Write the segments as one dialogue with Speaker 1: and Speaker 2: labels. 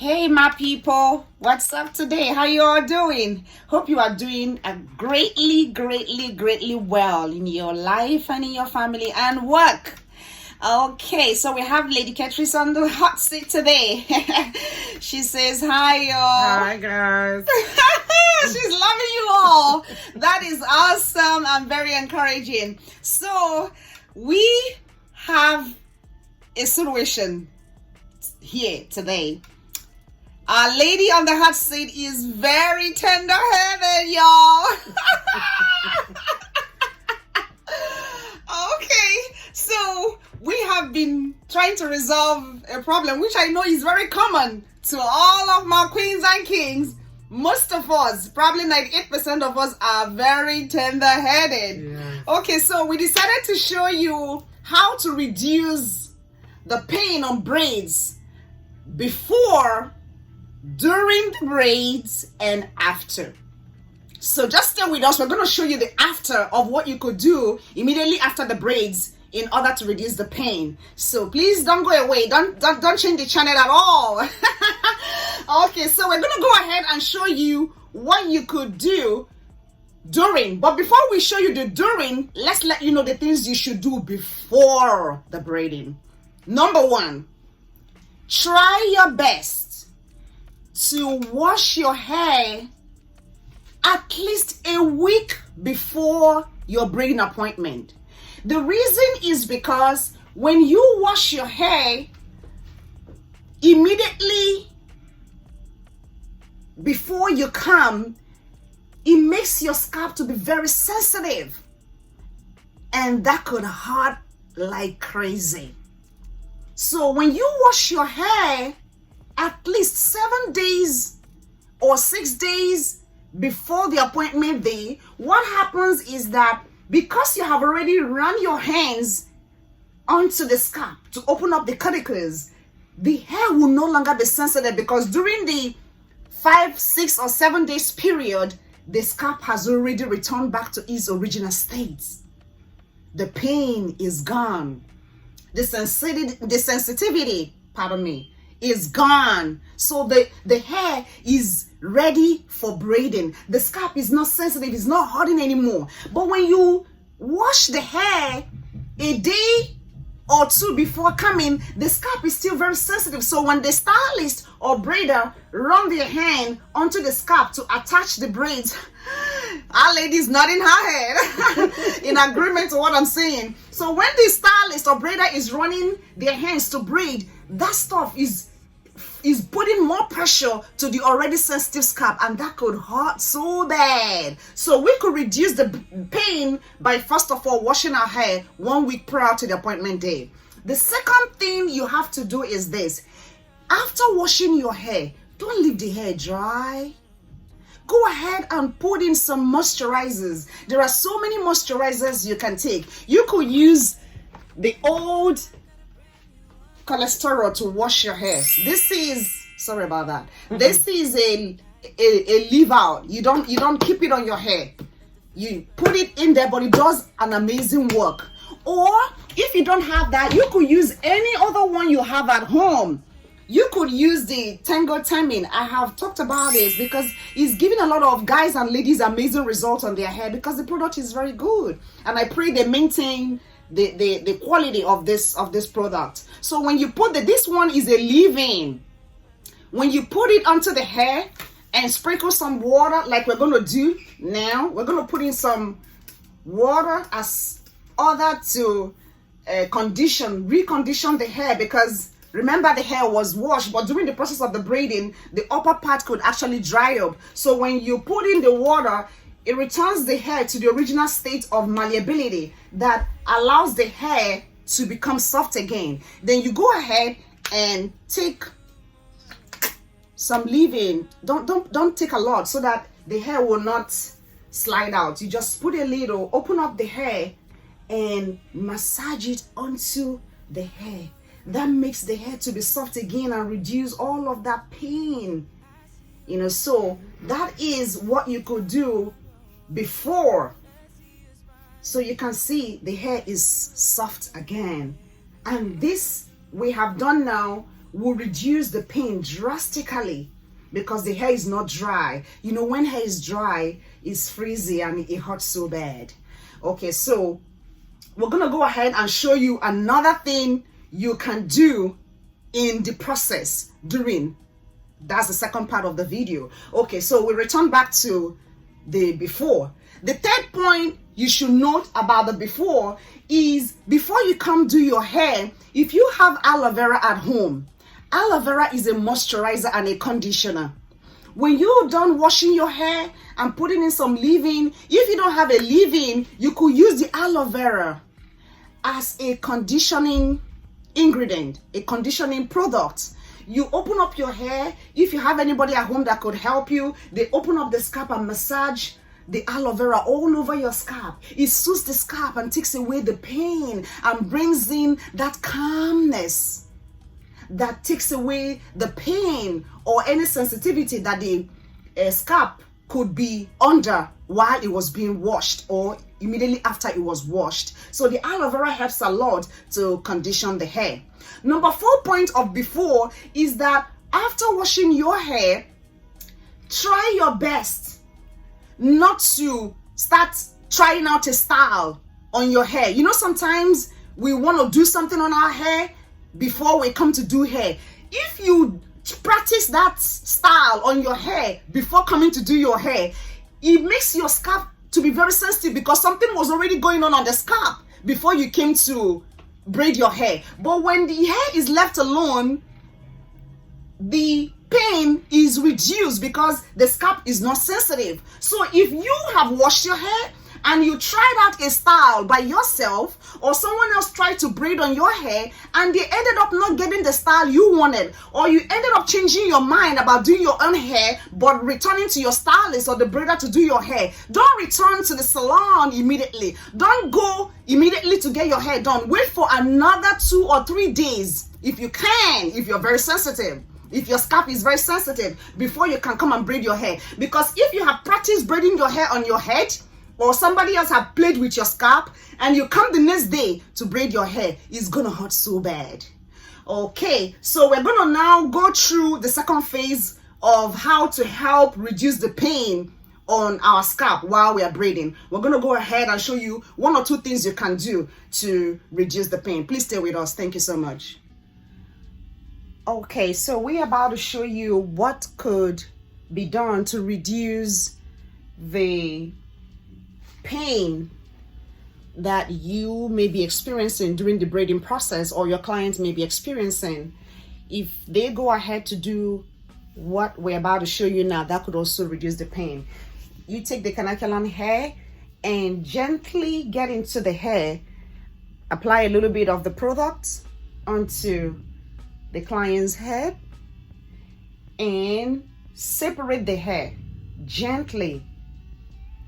Speaker 1: Hey my people, what's up today? How you all doing? Hope you are doing greatly well in your life and in your family and work. Okay, so we have Lady Catrice on the hot seat today. She says hi y'all.
Speaker 2: Hi guys.
Speaker 1: She's loving you all. That is awesome and very encouraging. So we have a situation here today. Our lady on the hot seat is very tender-headed, y'all. Okay, so we have been trying to resolve a problem which I know is very common to all of my queens and kings. Most of us, probably 98% of us, are very tender-headed.
Speaker 2: Yeah.
Speaker 1: Okay, so we decided to show you how to reduce the pain on braids before, during the braids, and after. So just stay with us. We're going to show you the after of what you could do immediately after the braids in order to reduce the pain. So please don't go away. Don't change the channel at all. Okay, so we're going to go ahead and show you what you could do during. But before we show you the during, let's let you know the things you should do before the braiding. Number one, try your best to wash your hair at least a week before your braiding appointment. The reason is because when you wash your hair immediately before you come, it makes your scalp to be very sensitive, and that could hurt like crazy. So when you wash your hair at least 7 days or 6 days before the appointment day, what happens is that because you have already run your hands onto the scalp to open up the cuticles, the hair will no longer be sensitive, because during the 5, 6, or 7 days period, the scalp has already returned back to its original state. The pain is gone. The sensitivity, is gone. So the hair is ready for braiding. The scalp is not sensitive, it's not hurting anymore. But when you wash the hair a day or two before coming, the scalp is still very sensitive. So when the stylist or braider run their hand onto the scalp to attach the braids, our lady's nodding her head in agreement to what I'm saying. So when the stylist or braider is running their hands to braid, that stuff is putting more pressure to the already sensitive scalp, and that could hurt so bad. So we could reduce the pain by, first of all, washing our hair 1 week prior to the appointment day. The second thing you have to do is this: after washing your hair, don't leave the hair dry. Go ahead and put in some moisturizers. There are so many moisturizers you can take. You could use the old cholesterol to wash your hair. This is, sorry about that. This is a leave out. You don't keep it on your hair. You put it in there, but it does an amazing work. Or if you don't have that, you could use any other one you have at home. You could use the Tango Tamin. I have talked about it because it's giving a lot of guys and ladies amazing results on their hair, because the product is very good, and I pray they maintain the quality of this product. So when you put this one is a leave-in. When you put it onto the hair and sprinkle some water like we're going to do now, we're going to put in some water as order to recondition the hair, because remember, the hair was washed, but during the process of the braiding, the upper part could actually dry up. So when you put in the water, it returns the hair to the original state of malleability that allows the hair to become soft again. Then you go ahead and take some leave-in. Don't take a lot, so that the hair will not slide out. You just put a little, open up the hair, and massage it onto the hair. That makes the hair to be soft again and reduce all of that pain. So that is what you could do before. So you can see the hair is soft again. And this we have done now will reduce the pain drastically because the hair is not dry. You know, when hair is dry, it's frizzy and it hurts so bad. Okay, so we're gonna go ahead and show you another thing you can do in the process during. That's the second part of the video. Okay, so we return back to the before. The third point you should note about the before is, before you come do your hair, if you have aloe vera at home, aloe vera is a moisturizer and a conditioner. When you're done washing your hair and putting in some leave-in, if you don't have a leave-in, you could use the aloe vera as a conditioning ingredient, a conditioning product. You open up your hair. If you have anybody at home that could help you, they open up the scalp and massage the aloe vera all over your scalp. It soothes the scalp and takes away the pain and brings in that calmness that takes away the pain or any sensitivity that the scalp could be under while it was being washed or immediately after it was washed. So the aloe vera helps a lot to condition the hair. Number 4 point of before is that after washing your hair, try your best not to start trying out a style on your hair. You know, sometimes we want to do something on our hair before we come to do hair. If you practice that style on your hair before coming to do your hair, it makes your scalp to be very sensitive because something was already going on the scalp before you came to braid your hair. But when the hair is left alone, the pain is reduced because the scalp is not sensitive. So if you have washed your hair and you tried out a style by yourself, or someone else tried to braid on your hair and they ended up not getting the style you wanted, or you ended up changing your mind about doing your own hair but returning to your stylist or the braider to do your hair, don't return to the salon immediately. Don't go immediately to get your hair done. Wait for another 2 or 3 days if you can, if you're very sensitive. If your scalp is very sensitive, before you can come and braid your hair. Because if you have practiced braiding your hair on your head, or somebody else have played with your scalp, and you come the next day to braid your hair, it's gonna hurt so bad. Okay, so we're gonna now go through the second phase of how to help reduce the pain on our scalp while we are braiding. We're gonna go ahead and show you 1 or 2 things you can do to reduce the pain. Please stay with us. Thank you so much. Okay, so we're about to show you what could be done to reduce the pain that you may be experiencing during the braiding process, or your clients may be experiencing. If they go ahead to do what we're about to show you now, that could also reduce the pain. You take the canacolon hair and gently get into the hair, apply a little bit of the product onto the client's head and separate the hair gently.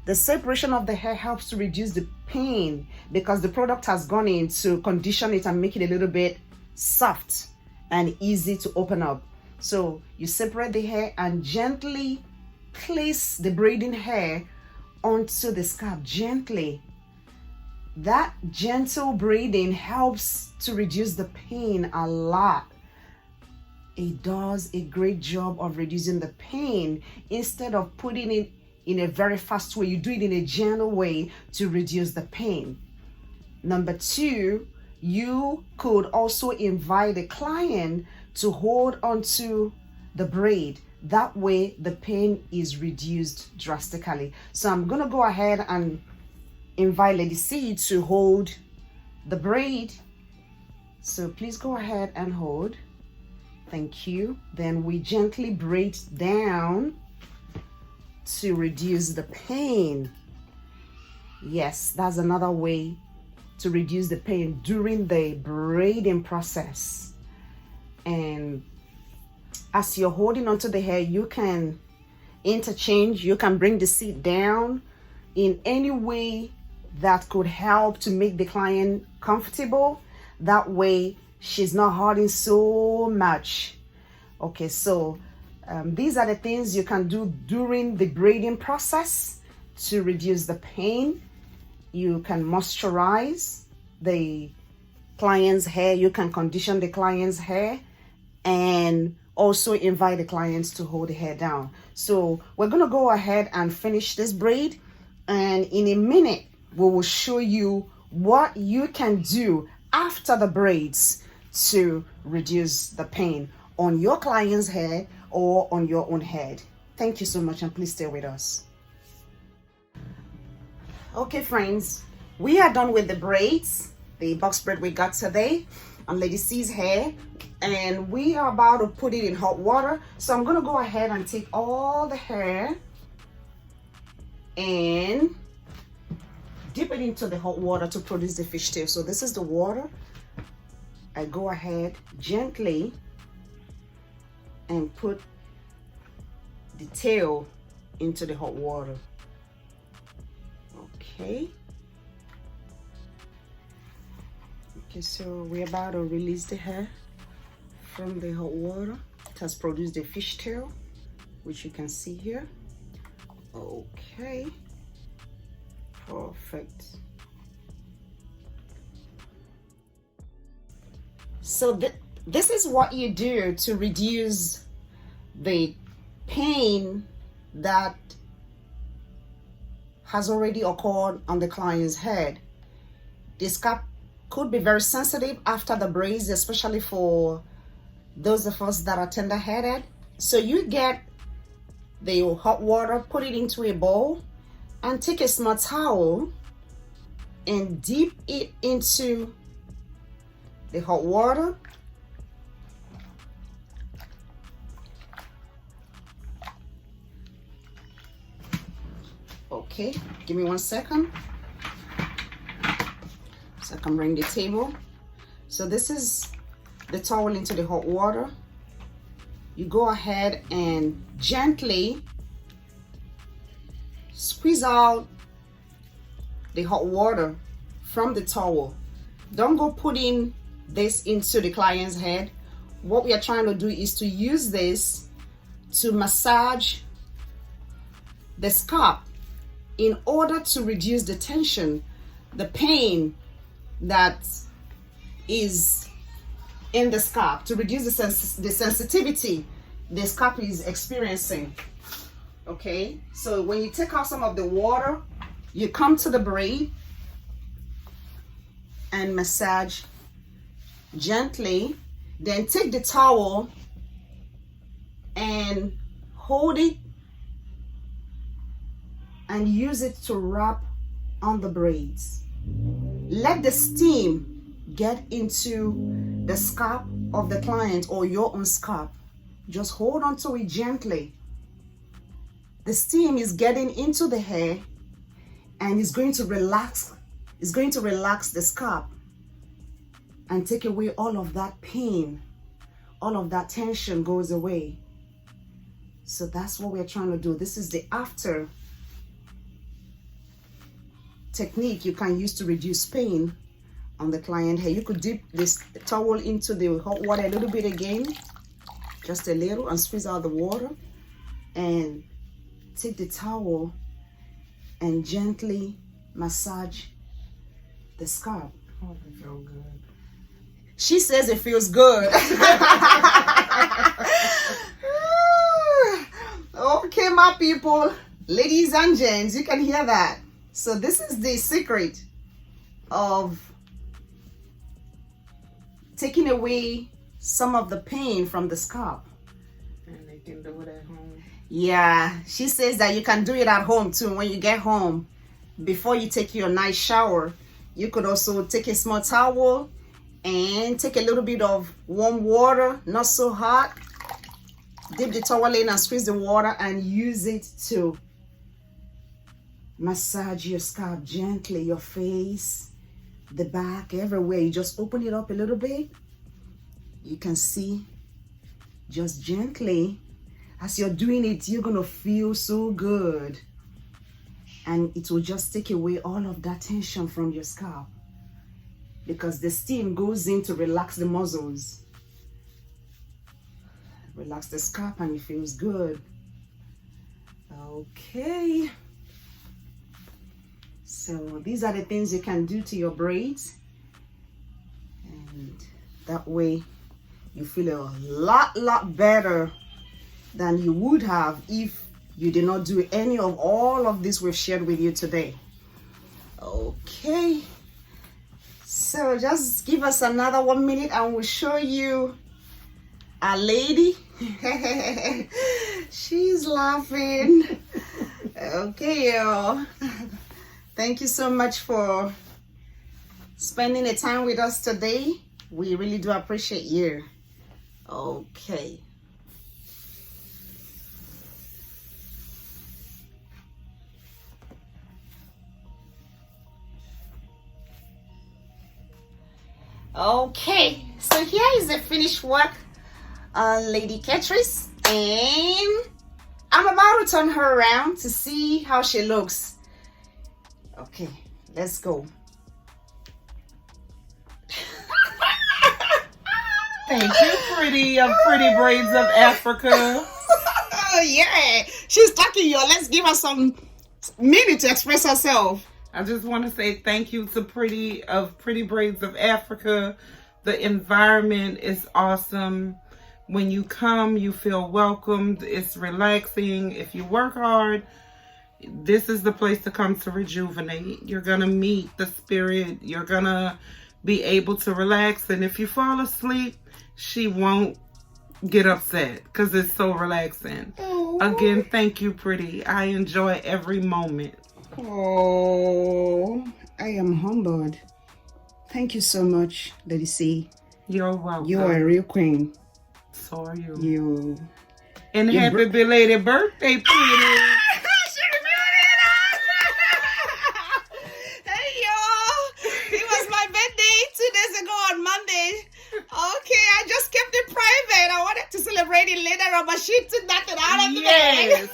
Speaker 1: The separation of the hair helps to reduce the pain because the product has gone in to condition it and make it a little bit soft and easy to open up. So you separate the hair and gently place the braiding hair onto the scalp gently. That gentle braiding helps to reduce the pain a lot. It does a great job of reducing the pain. Instead of putting it in a very fast way, you do it in a gentle way to reduce the pain. Number 2, you could also invite the client to hold onto the braid. That way the pain is reduced drastically. So I'm gonna go ahead and invite Lady C to hold the braid. So please go ahead and hold. Thank you. Then we gently braid down to reduce the pain. Yes, that's another way to reduce the pain during the braiding process. And as you're holding onto the hair, you can interchange, you can bring the seat down in any way that could help to make the client comfortable. That way she's not hurting so much. Okay, so these are the things you can do during the braiding process to reduce the pain. You can moisturize the client's hair, you can condition the client's hair, and also invite the clients to hold the hair down. So we're going to go ahead and finish this braid, and in a minute we will show you what you can do after the braids to reduce the pain on your client's head or on your own head. Thank you so much, and please stay with us. Okay friends, we are done with the braids, the box braid we got today on Lady C's hair, and we are about to put it in hot water. So I'm going to go ahead and take all the hair and dip it into the hot water to produce the fishtail. So this is the water. I go ahead gently and put the tail into the hot water. Okay, so we're about to release the hair from the hot water. It has produced the fishtail, which you can see here. Okay, perfect. So this is what you do to reduce the pain that has already occurred on the client's head. The scalp could be very sensitive after the braids, especially for those of us that are tender-headed. So you get the hot water, put it into a bowl, and take a small towel and dip it into the hot water. Okay, give me 1 second so I can bring the table. So this is the towel into the hot water. You go ahead and gently squeeze out the hot water from the towel. Don't go putting this into the client's head. What we are trying to do is to use this to massage the scalp in order to reduce the tension, the pain that is in the scalp, to reduce the sensitivity the scalp is experiencing. Okay, so when you take out some of the water, you come to the braid and massage gently, then take the towel and hold it and use it to wrap on the braids. Let the steam get into the scalp of the client or your own scalp. Just hold on to it gently. The steam is getting into the hair and it's going to relax. It's going to relax the scalp and take away all of that pain. All of that tension goes away. So that's what we're trying to do. This is the after technique you can use to reduce pain on the client hair. You could dip this towel into the hot water a little bit again, just a little, and squeeze out the water, and take the towel and gently massage the scalp.
Speaker 2: Oh, it feels good.
Speaker 1: She says it feels good. Okay, my people, ladies and gents, you can hear that. So this is the secret of taking away some of the pain from the scalp.
Speaker 2: And they can do it at home.
Speaker 1: Yeah, she says that you can do it at home too. When you get home, before you take your nice shower, you could also take a small towel and take a little bit of warm water, not so hot. Dip the towel in and squeeze the water and use it to massage your scalp gently, your face, the back, everywhere. You just open it up a little bit. You can see, just gently. As you're doing it, you're gonna feel so good, and it will just take away all of that tension from your scalp, because the steam goes in to relax the muscles, relax the scalp, and it feels good. Okay, so these are the things you can do to your braids, and that way you feel a lot better than you would have if you did not do any of all of this we've shared with you today. Okay, so just give us another 1 minute and we'll show you our lady. She's laughing. Okay, y'all. Thank you so much for spending the time with us today. We really do appreciate you. Okay. Okay, so here is the finished work on Lady Catrice, and I'm about to turn her around to see how she looks. Okay, let's go.
Speaker 2: Thank you, Pretty of Pretty Braids of Africa.
Speaker 1: Oh yeah, she's talking, y'all. Let's give her some minute to express herself.
Speaker 2: I just want to say thank you to Pretty of Pretty Braids of Africa. The environment is awesome. When you come, you feel welcomed. It's relaxing. If you work hard, this is the place to come to rejuvenate. You're going to meet the spirit. You're going to be able to relax. And if you fall asleep, she won't get upset because it's so relaxing.
Speaker 1: Oh.
Speaker 2: Again, thank you, Pretty. I enjoy every moment.
Speaker 1: Oh, I am humbled. Thank you so much, Lady C.
Speaker 2: You're welcome.
Speaker 1: You are a real queen.
Speaker 2: So are you.
Speaker 1: You.
Speaker 2: And happy belated birthday, Pretty.
Speaker 1: Hey, y'all. It was my birthday 2 days ago on Monday. Okay, I just kept it private. I wanted to celebrate it later on, but she took that out of the bag.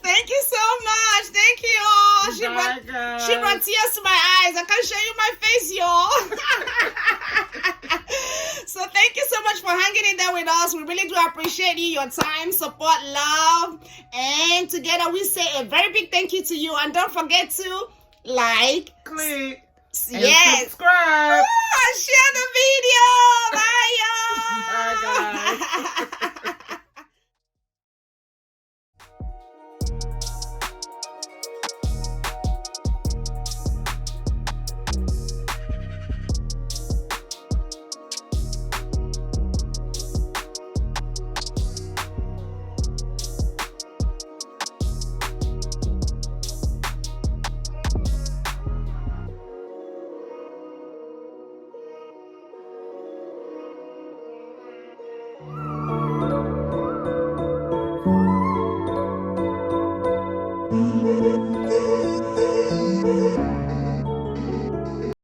Speaker 1: Thank you so much. Thank you all. She brought tears to my eyes. I can't show you my face, y'all. So thank you so much for hanging in there with us. We really do appreciate you, your time, support, love. And together we say a very big thank you to you. And don't forget to like,
Speaker 2: click, and
Speaker 1: yes,
Speaker 2: subscribe.
Speaker 1: Oh, share the video. Bye, y'all.
Speaker 2: Bye, guys.